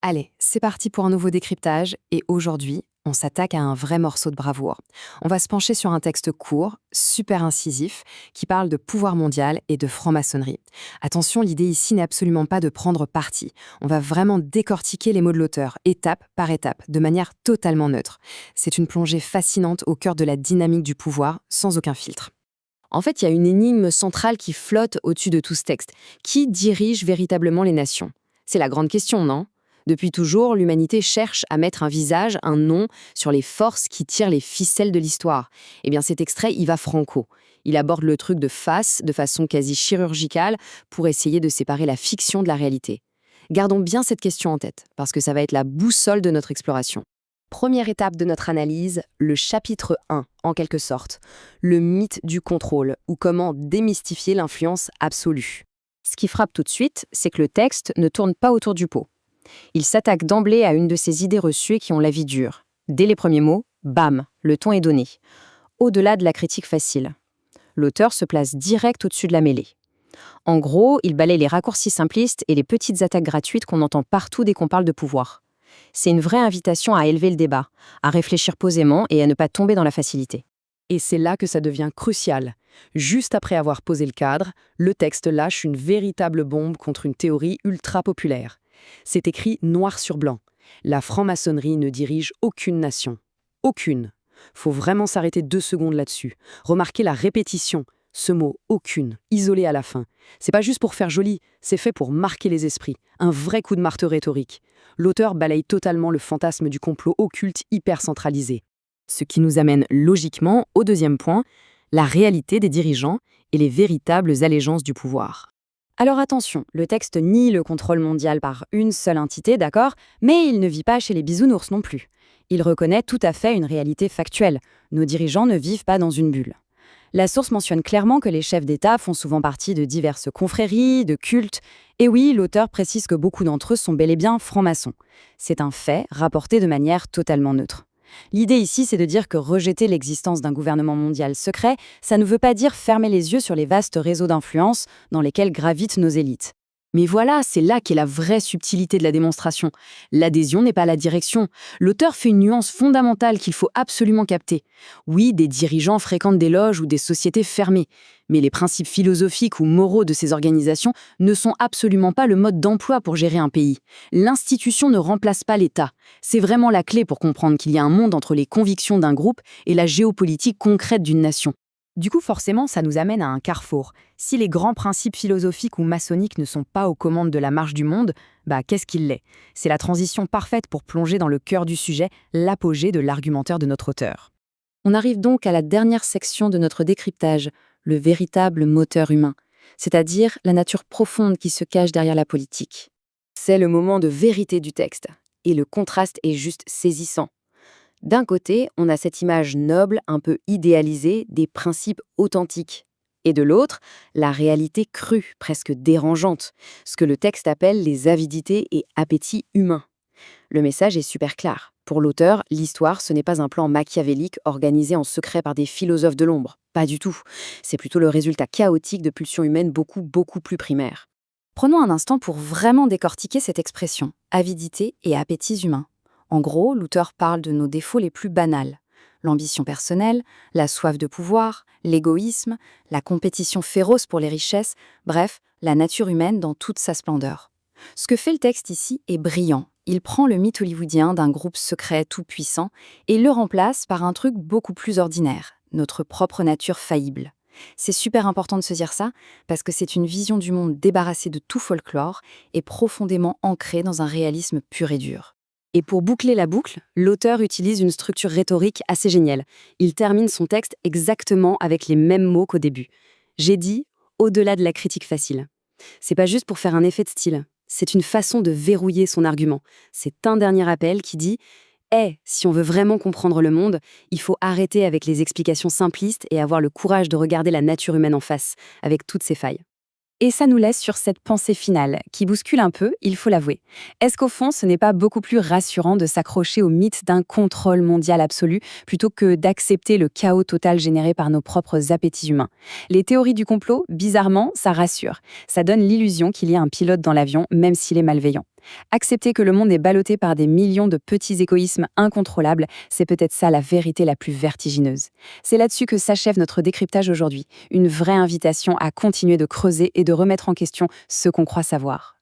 Allez, c'est parti pour un nouveau décryptage et aujourd'hui, on s'attaque à un vrai morceau de bravoure. On va se pencher sur un texte court, super incisif, qui parle de pouvoir mondial et de franc-maçonnerie. Attention, l'idée ici n'est absolument pas de prendre parti. On va vraiment décortiquer les mots de l'auteur, étape par étape, de manière totalement neutre. C'est une plongée fascinante au cœur de la dynamique du pouvoir, sans aucun filtre. En fait, il y a une énigme centrale qui flotte au-dessus de tout ce texte. Qui dirige véritablement les nations? C'est la grande question, non? Depuis toujours, l'humanité cherche à mettre un visage, un nom, sur les forces qui tirent les ficelles de l'histoire. Eh bien, cet extrait, il va franco. Il aborde le truc de face, de façon quasi chirurgicale, pour essayer de séparer la fiction de la réalité. Gardons bien cette question en tête, parce que ça va être la boussole de notre exploration. Première étape de notre analyse, le chapitre 1, en quelque sorte. Le mythe du contrôle, ou comment démystifier l'influence absolue. Ce qui frappe tout de suite, c'est que le texte ne tourne pas autour du pot. Il s'attaque d'emblée à une de ces idées reçues qui ont la vie dure. Dès les premiers mots, bam, le ton est donné. Au-delà de la critique facile. L'auteur se place direct au-dessus de la mêlée. En gros, il balaye les raccourcis simplistes et les petites attaques gratuites qu'on entend partout dès qu'on parle de pouvoir. C'est une vraie invitation à élever le débat, à réfléchir posément et à ne pas tomber dans la facilité. Et c'est là que ça devient crucial. Juste après avoir posé le cadre, le texte lâche une véritable bombe contre une théorie ultra populaire. C'est écrit noir sur blanc. La franc-maçonnerie ne dirige aucune nation. Aucune. Faut vraiment s'arrêter 2 secondes là-dessus. Remarquez la répétition. Ce mot « aucune », isolé à la fin. C'est pas juste pour faire joli, c'est fait pour marquer les esprits. Un vrai coup de marteau rhétorique. L'auteur balaye totalement le fantasme du complot occulte hyper centralisé. Ce qui nous amène logiquement au deuxième point, la réalité des dirigeants et les véritables allégeances du pouvoir. Alors attention, le texte nie le contrôle mondial par une seule entité, d'accord, mais il ne vit pas chez les bisounours non plus. Il reconnaît tout à fait une réalité factuelle. Nos dirigeants ne vivent pas dans une bulle. La source mentionne clairement que les chefs d'État font souvent partie de diverses confréries, de cultes. Et oui, l'auteur précise que beaucoup d'entre eux sont bel et bien francs-maçons. C'est un fait rapporté de manière totalement neutre. L'idée ici, c'est de dire que rejeter l'existence d'un gouvernement mondial secret, ça ne veut pas dire fermer les yeux sur les vastes réseaux d'influence dans lesquels gravitent nos élites. Mais voilà, c'est là qu'est la vraie subtilité de la démonstration. L'adhésion n'est pas la direction. L'auteur fait une nuance fondamentale qu'il faut absolument capter. Oui, des dirigeants fréquentent des loges ou des sociétés fermées, mais les principes philosophiques ou moraux de ces organisations ne sont absolument pas le mode d'emploi pour gérer un pays. L'institution ne remplace pas l'État. C'est vraiment la clé pour comprendre qu'il y a un monde entre les convictions d'un groupe et la géopolitique concrète d'une nation. Du coup, forcément, ça nous amène à un carrefour. Si les grands principes philosophiques ou maçonniques ne sont pas aux commandes de la marche du monde, qu'est-ce qu'il l'est? C'est la transition parfaite pour plonger dans le cœur du sujet, l'apogée de l'argumentaire de notre auteur. On arrive donc à la dernière section de notre décryptage, le véritable moteur humain, c'est-à-dire la nature profonde qui se cache derrière la politique. C'est le moment de vérité du texte, et le contraste est juste saisissant. D'un côté, on a cette image noble, un peu idéalisée, des principes authentiques. Et de l'autre, la réalité crue, presque dérangeante, ce que le texte appelle les avidités et appétits humains. Le message est super clair. Pour l'auteur, l'histoire, ce n'est pas un plan machiavélique organisé en secret par des philosophes de l'ombre. Pas du tout. C'est plutôt le résultat chaotique de pulsions humaines beaucoup plus primaires. Prenons un instant pour vraiment décortiquer cette expression, avidité et appétits humains. En gros, l'auteur parle de nos défauts les plus banals. L'ambition personnelle, la soif de pouvoir, l'égoïsme, la compétition féroce pour les richesses, bref, la nature humaine dans toute sa splendeur. Ce que fait le texte ici est brillant. Il prend le mythe hollywoodien d'un groupe secret tout-puissant et le remplace par un truc beaucoup plus ordinaire, notre propre nature faillible. C'est super important de se dire ça, parce que c'est une vision du monde débarrassée de tout folklore et profondément ancrée dans un réalisme pur et dur. Et pour boucler la boucle, l'auteur utilise une structure rhétorique assez géniale. Il termine son texte exactement avec les mêmes mots qu'au début. J'ai dit « au-delà de la critique facile ». C'est pas juste pour faire un effet de style, c'est une façon de verrouiller son argument. C'est un dernier appel qui dit « si on veut vraiment comprendre le monde, il faut arrêter avec les explications simplistes et avoir le courage de regarder la nature humaine en face, avec toutes ses failles ». Et ça nous laisse sur cette pensée finale, qui bouscule un peu, il faut l'avouer. Est-ce qu'au fond, ce n'est pas beaucoup plus rassurant de s'accrocher au mythe d'un contrôle mondial absolu, plutôt que d'accepter le chaos total généré par nos propres appétits humains? Les théories du complot, bizarrement, ça rassure. Ça donne l'illusion qu'il y a un pilote dans l'avion, même s'il est malveillant. Accepter que le monde est ballotté par des millions de petits égoïsmes incontrôlables, c'est peut-être ça la vérité la plus vertigineuse. C'est là-dessus que s'achève notre décryptage aujourd'hui, une vraie invitation à continuer de creuser et de remettre en question ce qu'on croit savoir.